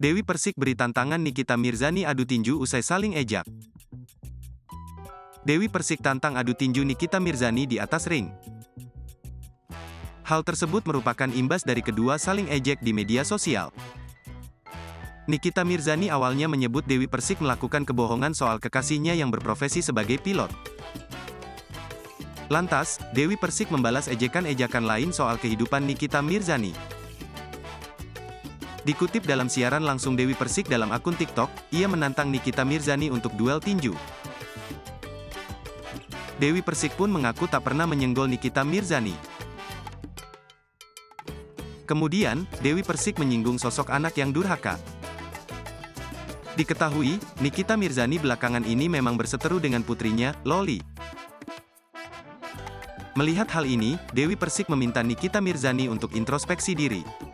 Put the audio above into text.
Dewi Persik beri tantangan Nikita Mirzani adu tinju usai saling ejak. Dewi Persik tantang adu tinju Nikita Mirzani di atas ring. Hal tersebut merupakan imbas dari kedua saling ejek di media sosial. Nikita Mirzani awalnya menyebut Dewi Persik melakukan kebohongan soal kekasihnya yang berprofesi sebagai pilot. Lantas, Dewi Persik membalas ejekan-ejekan lain soal kehidupan Nikita Mirzani. Dikutip dalam siaran langsung Dewi Persik dalam akun TikTok, ia menantang Nikita Mirzani untuk duel tinju. Dewi Persik pun mengaku tak pernah menyenggol Nikita Mirzani. Kemudian, Dewi Persik menyinggung sosok anak yang durhaka. Diketahui, Nikita Mirzani belakangan ini memang berseteru dengan putrinya, Loli. Melihat hal ini, Dewi Persik meminta Nikita Mirzani untuk introspeksi diri.